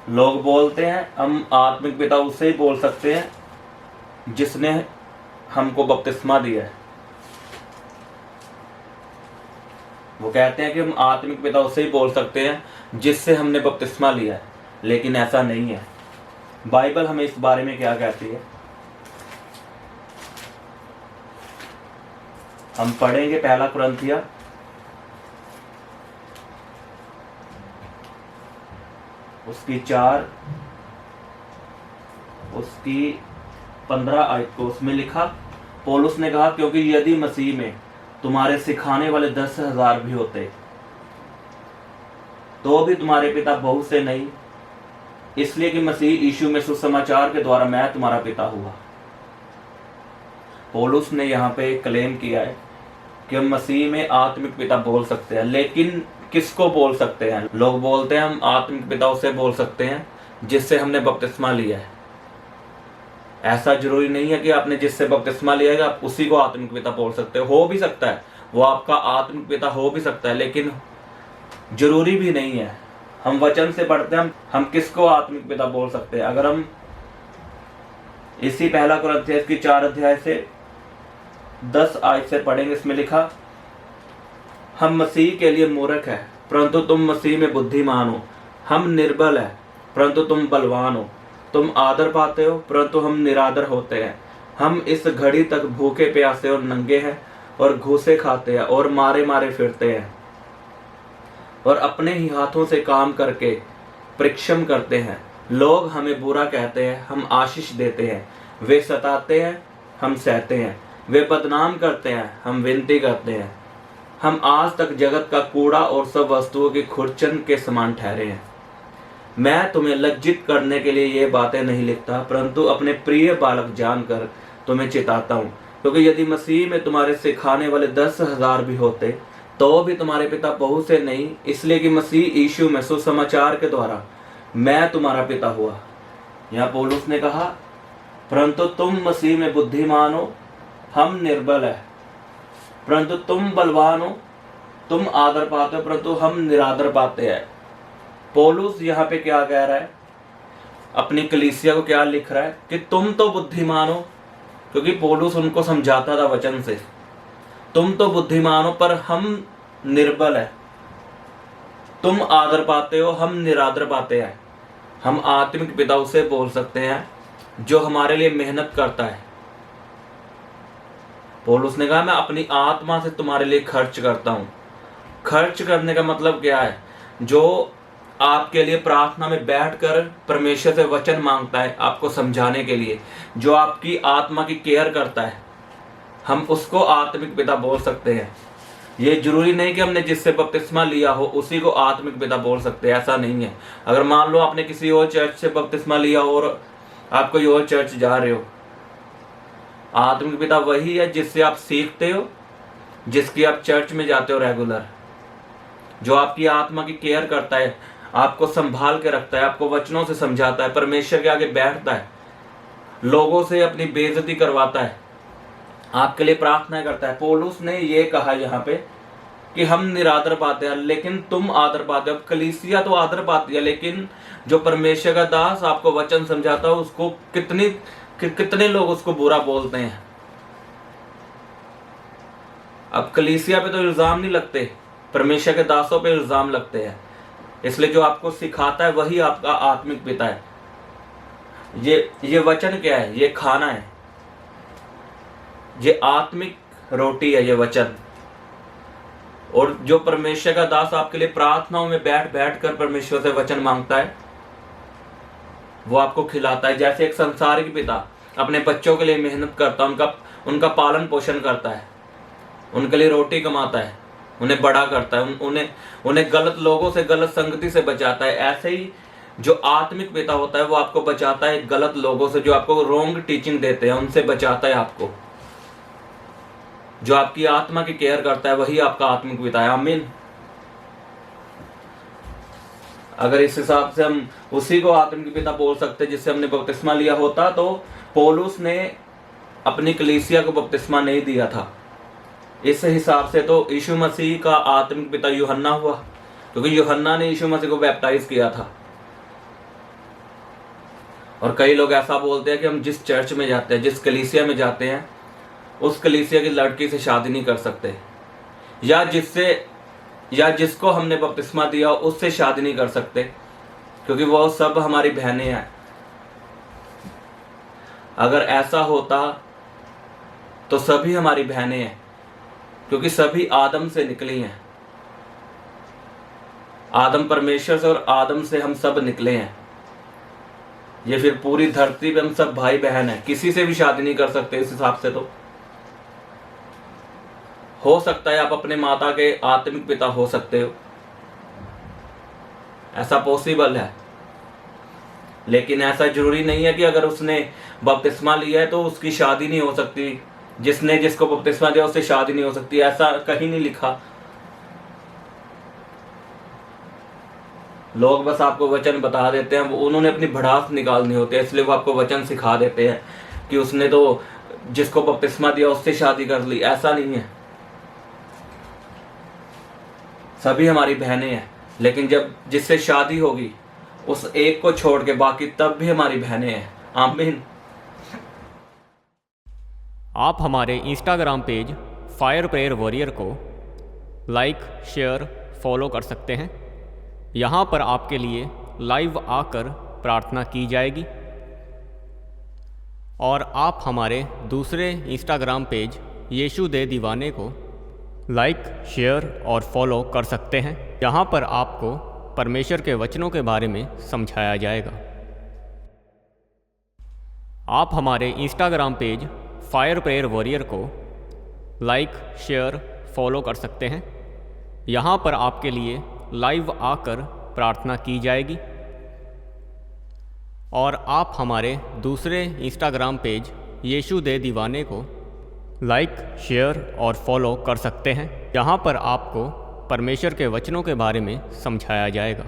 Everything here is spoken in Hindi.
लोग बोलते हैं हम आत्मिक पिता उससे ही बोल सकते हैं जिसने हमको बपतिस्मा दिया है। वो कहते हैं कि हम आत्मिक पिता उससे ही बोल सकते हैं जिससे हमने बपतिस्मा लिया है, लेकिन ऐसा नहीं है। बाइबल हमें इस बारे में क्या कहती है, हम पढ़ेंगे पहला कुरिन्थिया उसकी 15 आयत को। उसमें लिखा, पौलुस ने कहा, क्योंकि यदि मसीह में तुम्हारे सिखाने वाले 10,000 भी होते तो भी तुम्हारे पिता बहुत से नहीं, इसलिए कि मसीह यीशु में सुसमाचार के द्वारा मैं तुम्हारा पिता हुआ। पौलुस ने यहाँ पे क्लेम किया है कि हम मसीह में आत्मिक पिता बोल सकते हैं, लेकिन किसको बोल सकते हैं? लोग बोलते हैं हम आत्मिक पिता उसे बोल सकते हैं जिससे हमने बपतिस्मा लिया है। ऐसा जरूरी नहीं है कि आपने जिससे बपतिस्मा लिया है आप उसी को आत्मिक पिता बोल सकते हो भी सकता है, वो आपका आत्मिक पिता हो भी सकता है, लेकिन जरूरी भी नहीं है। हम वचन से पढ़ते हैं हम किसको आत्मिक पिता बोल सकते हैं। अगर हम इसी पहला कुरिन्थियों की 4 अध्याय से 10 आयत से पढ़ेंगे, इसमें लिखा, हम मसीह के लिए मूर्ख है परंतु तुम मसीह में बुद्धिमान हो, हम निर्बल है परंतु तुम बलवान हो, तुम आदर पाते हो परंतु हम निरादर होते हैं, हम इस घड़ी तक भूखे प्यासे और नंगे हैं और घूसे खाते हैं और मारे मारे फिरते हैं और अपने ही हाथों से काम करके परिश्रम करते हैं। लोग हमें बुरा कहते हैं, हम आशीष देते हैं, वे सताते हैं, हम सहते हैं, वे बदनाम करते हैं, हम विनती करते हैं। हम आज तक जगत का कूड़ा और सब वस्तुओं की खुरचन के समान ठहरे हैं। मैं तुम्हें लज्जित करने के लिए ये बातें नहीं लिखता, परंतु अपने प्रिय बालक जानकर तुम्हें चिताता हूँ, क्योंकि यदि मसीह में तुम्हारे सिखाने वाले 10,000 भी होते तो भी तुम्हारे पिता बहुत से नहीं, इसलिए कि मसीह यीशु में सुसमाचार के द्वारा मैं तुम्हारा पिता हुआ। यहाँ पौलुस ने कहा, परंतु तुम मसीह में बुद्धिमान हो, हम निर्बल है, परंतु तुम बलवान हो, तुम आदर पाते हो परंतु हम निरादर पाते हैं। पौलुस यहाँ पे क्या कह रहा है, अपनी कलीसिया को क्या लिख रहा है कि तुम तो बुद्धिमान हो, क्योंकि पौलुस उनको समझाता था वचन से, तुम तो बुद्धिमान हो पर हम निर्बल है, तुम आदर पाते हो, हम निरादर पाते हैं। हम आत्मिक पिता उसे बोल सकते हैं जो हमारे लिए मेहनत करता है। पौलुस ने कहा, मैं अपनी आत्मा से तुम्हारे लिए खर्च करता हूं। खर्च करने का मतलब क्या है? जो आपके लिए प्रार्थना में बैठकर परमेश्वर से वचन मांगता है आपको समझाने के लिए, जो आपकी आत्मा की केयर करता है, हम उसको आत्मिक पिता बोल सकते हैं। ये जरूरी नहीं कि हमने जिससे बपतिस्मा लिया हो उसी को आत्मिक पिता बोल सकते हैं, ऐसा नहीं है। अगर मान लो आपने किसी और चर्च से बपतिस्मा लिया और आप कोई और चर्च जा रहे हो, आत्मिक पिता वही है जिससे आप सीखते हो, जिसकी आप चर्च में जाते हो रेगुलर, जो आपकी आत्मा की केयर करता है, आपको संभाल के रखता है, आपको वचनों से समझाता है, परमेश्वर के आगे बैठता है, लोगों से अपनी बेइज्जती करवाता है, आपके लिए प्रार्थना करता है। पौलुस ने ये कहा यहाँ पे कि हम निरादर पाते हैं लेकिन तुम आदर पाते हो। अब कलीसिया तो आदर पाती है, लेकिन जो परमेश्वर का दास आपको वचन समझाता है उसको कितने लोग उसको बुरा बोलते हैं। अब कलीसिया पे तो इल्जाम नहीं लगते, परमेश्वर के दासों पे इल्जाम लगते हैं। इसलिए जो आपको सिखाता है वही आपका आत्मिक पिता है। ये वचन क्या है? ये खाना है, ये आत्मिक रोटी है, ये वचन। और जो परमेश्वर का दास आपके लिए प्रार्थनाओं में बैठ बैठ कर परमेश्वर से वचन मांगता है, वो आपको खिलाता है। जैसे एक संसारिक पिता अपने बच्चों के लिए मेहनत करता है, उनका पालन पोषण करता है, उनके लिए रोटी कमाता है, उन्हें बड़ा करता है, उन्हें गलत लोगों से, गलत संगति से बचाता है। ऐसे ही जो आत्मिक पिता होता है वो आपको बचाता है गलत लोगों से, जो आपको रॉन्ग टीचिंग देते हैं उनसे बचाता है आपको। जो आपकी आत्मा की केयर करता है वही आपका आत्मिक पिता है। आमीन। अगर इस हिसाब से हम उसी को आत्मिक पिता बोल सकते जिससे हमने बपतिस्मा लिया होता, तो पौलुस ने अपनी कलीसिया को बपतिस्मा नहीं दिया था। इस हिसाब से तो यीशु मसीह का आत्मिक पिता यूहन्ना हुआ, क्योंकि यूहन्ना ने यीशु मसीह को बैप्टाइज किया था। और कई लोग ऐसा बोलते हैं कि हम जिस चर्च में जाते हैं, जिस कलीसिया में जाते हैं, उस कलीसिया की लड़की से शादी नहीं कर सकते, या जिसको हमने बपतिस्मा दिया उससे शादी नहीं कर सकते, क्योंकि वो सब हमारी बहनें हैं। अगर ऐसा होता तो सभी हमारी बहनें हैं, क्योंकि सभी आदम से निकली हैं। आदम परमेश्वर से और आदम से हम सब निकले हैं। ये फिर पूरी धरती पे हम सब भाई बहन हैं, किसी से भी शादी नहीं कर सकते इस हिसाब से। तो हो सकता है आप अपने माता के आत्मिक पिता हो सकते हो, ऐसा पॉसिबल है, लेकिन ऐसा जरूरी नहीं है कि अगर उसने बपतिस्मा लिया है तो उसकी शादी नहीं हो सकती, जिसने जिसको बपतिस्मा दिया उससे शादी नहीं हो सकती, ऐसा कहीं नहीं लिखा। लोग बस आपको वचन बता देते हैं, उन्होंने अपनी भड़ास निकालनी होती है, इसलिए वो आपको वचन सिखा देते हैं कि उसने तो जिसको बपतिस्मा दिया उससे शादी कर ली। ऐसा नहीं है, सभी हमारी बहनें हैं, लेकिन जब जिससे शादी होगी उस एक को छोड़ के बाकी तब भी हमारी बहनें हैं। आमीन। आप हमारे Instagram page fire prayer warrior को लाइक, शेयर, फॉलो कर सकते हैं। यहाँ पर आपके लिए लाइव आकर प्रार्थना की जाएगी। और आप हमारे दूसरे इंस्टाग्राम पेज यीशु दे दीवाने को लाइक, शेयर और फॉलो कर सकते हैं। यहाँ पर आपको परमेश्वर के वचनों के बारे में समझाया जाएगा। आप हमारे Instagram page fire prayer warrior को लाइक, शेयर, फॉलो कर सकते हैं। यहाँ पर आपके लिए लाइव आकर प्रार्थना की जाएगी। और आप हमारे दूसरे इंस्टाग्राम पेज यीशु दे दीवाने को लाइक, शेयर और फॉलो कर सकते हैं। यहाँ पर आपको परमेश्वर के वचनों के बारे में समझाया जाएगा।